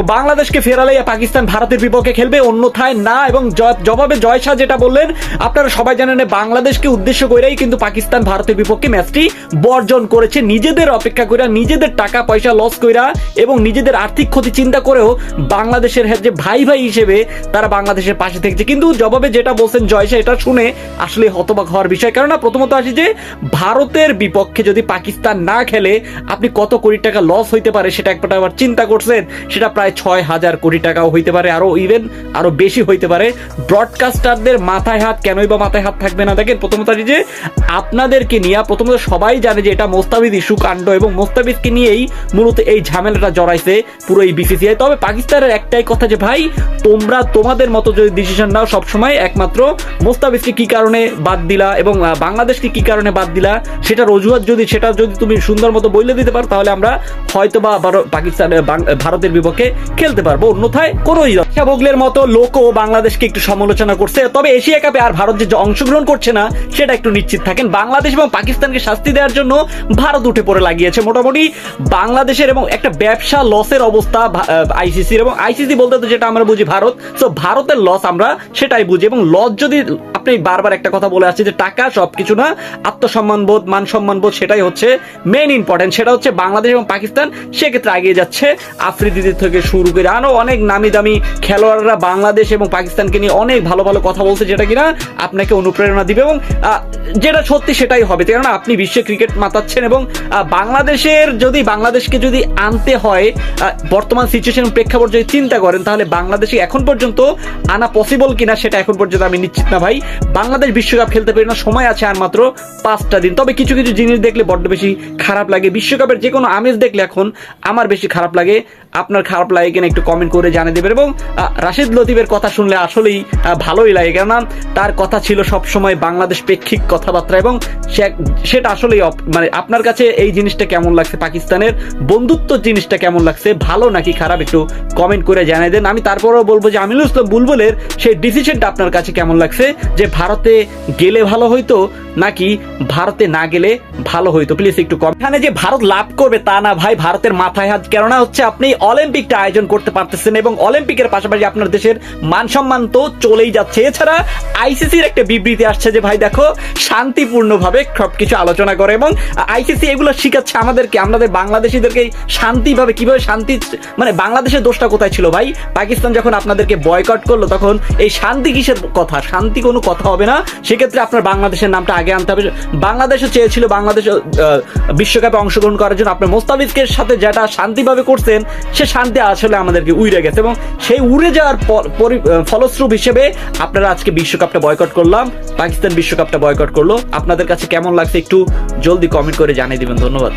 বাংলাদেশকে ফেরালে পাকিস্তান ভারতের বিপক্ষে খেলবে, অন্যথায় না। এবং জবাবে জয় শাহ যেটা বললেন আপনারা সবাই জানেন, বাংলাদেশকে উদ্দেশ্য করেই কিন্তু পাকিস্তান ভারতের বিপক্ষে ম্যাচটি বর্জন করেছে, নিজেদের অপেক্ষা কইরা, নিজেদের টাকা পয়সা লস কইরা এবং নিজেদের আর্থিক ক্ষতি চিন্তা করেও বাংলাদেশের যে ভাই ভাই হিসেবে তারা বাংলাদেশের পাশে থেকেছে। কিন্তু জবাবে যেটা বলছেন জয় শাহ, এটা শুনে আসলে হতবাক হওয়ার বিষয়। কেননা প্রথমত আসি যে ভারতের বিপক্ষে যদি পাকিস্তান না খেলে আপনি কত কোটি টাকা লস হইতে পারে সেটা একবার আবার চিন্তা করছেন। সেটা প্রায় 6,000 কোটি টাকাও হইতে পারে, আরো ইভেন আরো বেশি হইতে পারে। ব্রডকাস্টারদের মাথায় হাত কেনই বা মাথায় হাত থাকবে না? দেখেন প্রথমত আসি যে আপনাদেরকে নিয়ে প্রথমত সবাই জানে যে এটা মোস্তাফিজ ইস্যু কাণ্ড এবং মোস্তাফিজকে নিয়েই মূলত এই ঝামেলাটা জড়াইছে পুরো এই বিসিসিআই। তবে পাকিস্তানের একটাই কথা যে ভাই তোমরা তোমাদের মতো যদি ডিসিশন নাও সবসময়, একমাত্র মোস্তাফিজকে কি কারণে বাদ দিলা এবং বাংলাদেশকে কি কারণে বাদ দিলা সেটার অজুহাত সেটা যদি তুমি সুন্দর মতো বলে দিতে পারো তাহলে আমরা হয়তো বা পাকিস্তানের ভারতের বিপক্ষে খেলতে পারবো, অন্যথায় কোনোই বগলের মতো লোকও বাংলাদেশকে একটু সমালোচনা করছে। তবে এশিয়া কাপে আর ভারত যে অংশগ্রহণ করছে না সেটা একটু নিশ্চিত থাকেন। বাংলাদেশ এবং পাকিস্তানকে শাস্তি দেওয়ার জন্য ভারত উঠে পড়ে লাগিয়েছে। মোটামুটি বাংলাদেশের এবং একটা ব্যবসা লসের অবস্থা আইসিসির, এবং আইসিসি বলতে তো যেটা আমরা বুঝি ভারত, তো ভারতের লস আমরা সেটাই বুঝি। এবং লস যদি আপনি বারবার একটা কথা বলে আসছে যে টাকা সবকিছু না, আত্মসম্মান বোধ, মান সম্মান বোধ সেটাই হচ্ছে মেইন ইম্পর্টেন্ট। সেটা হচ্ছে বাংলাদেশ এবং পাকিস্তান সেক্ষেত্রে এগিয়ে যাচ্ছে। আফ্রিদিদের থেকে শুরু করে আরো অনেক নামি দামি খেলোয়াড়রা বাংলাদেশ এবং পাকিস্তানকে নিয়ে অনেক ভালো ভালো কথা বলছে, যেটা কিনা আপনাকে অনুপ্রেরণা দিবে এবং যেটা সত্যি সেটাই হবে। কেননা আপনি বিশ্বে ক্রিকেট মাতাচ্ছেন এবং বাংলাদেশকে যদি আনতে হয় বর্তমান সিচুয়েশন প্রেক্ষাপট যদি চিন্তা করেন তাহলে বাংলাদেশে এখন পর্যন্ত আনা পসিবল কিনা সেটা এখন পর্যন্ত আমি নিশ্চিত না ভাই। বাংলাদেশ বিশ্বকাপ খেলতে পারে না, সময় আছে আর মাত্র 5টা দিন। তবে কিছু কিছু জিনিস দেখলে বড্ড বেশি খারাপ লাগে। বিশ্বকাপের যে কোনো আমেজ দেখলে এখন আমার বেশি খারাপ লাগে। আপনার খারাপ লাগে কিনা একটু কমেন্ট করে জানিয়ে দেবেন। এবং রাশিদ লতিফের কথা শুনলে আসলেই ভালোই লাগে, কেননা তার কথা ছিল সবসময় বাংলাদেশ প্রেক্ষিক কথাবার্তা এবং সেটা আসলেই মানে আপনার কাছে এই জিনিসটা কেমন লাগছে, পাকিস্তানের বন্ধুত্ব জিনিসটা কেমন লাগছে, ভালো নাকি খারাপ একটু কমেন্ট করে জানিয়ে দেন। আমি তারপরেও বলবো যে আমিনুল ইসলাম বুলবুলের সেই ডিসিশনটা আপনার কাছে কেমন লাগছে, যে ভারতে গেলে ভালো হইতো নাকি ভারতে না গেলে ভালো হইতো, প্লিজ একটু কমেন্ট। এখানে যে ভারত লাভ করবে তা না ভাই, ভারতের মাথায় হাত। কেননা হচ্ছে আপনি অলিম্পিকটা আয়োজন করতে পারতেছেন এবং অলিম্পিকের পাশাপাশি আপনার দেশের মান সম্মান তো চলেই যাচ্ছে। এছাড়া আইসিসির একটা বিবৃতি আসছে যে ভাই দেখো শান্তিপূর্ণভাবে সবকিছু আলোচনা করে এবং আইসিসি এগুলো শিখাচ্ছে আমাদেরকে, আমাদের বাংলাদেশিদেরকে শান্তিভাবে কিভাবে শান্তি, মানে বাংলাদেশের দোষটা কোথায় ছিল ভাই? পাকিস্তান যখন আপনাদেরকে বয়কট করলো তখন এই শান্তি কিসের কথা? শান্তি কোনো কথা হবে না। সেক্ষেত্রে আপনার বাংলাদেশের নামটা আগে আনতে হবে। বাংলাদেশও চেয়েছিল বাংলাদেশ বিশ্বকাপে অংশগ্রহণ করার জন্য। আপনার মোস্তাফিজকে সাথে যেটা শান্তিভাবে করছেন সে শান্তি আসলে আমাদেরকে উড়ে গেছে এবং সেই উড়ে যাওয়ার ফলস্বরূপ হিসেবে আপনারা আজকে বিশ্বকাপটা বয়কট করলাম, পাকিস্তান বিশ্বকাপটা বয়কট করলো। আপনাদের কাছে কেমন লাগছে একটু জলদি কমেন্ট করে জানিয়ে দিবেন। ধন্যবাদ।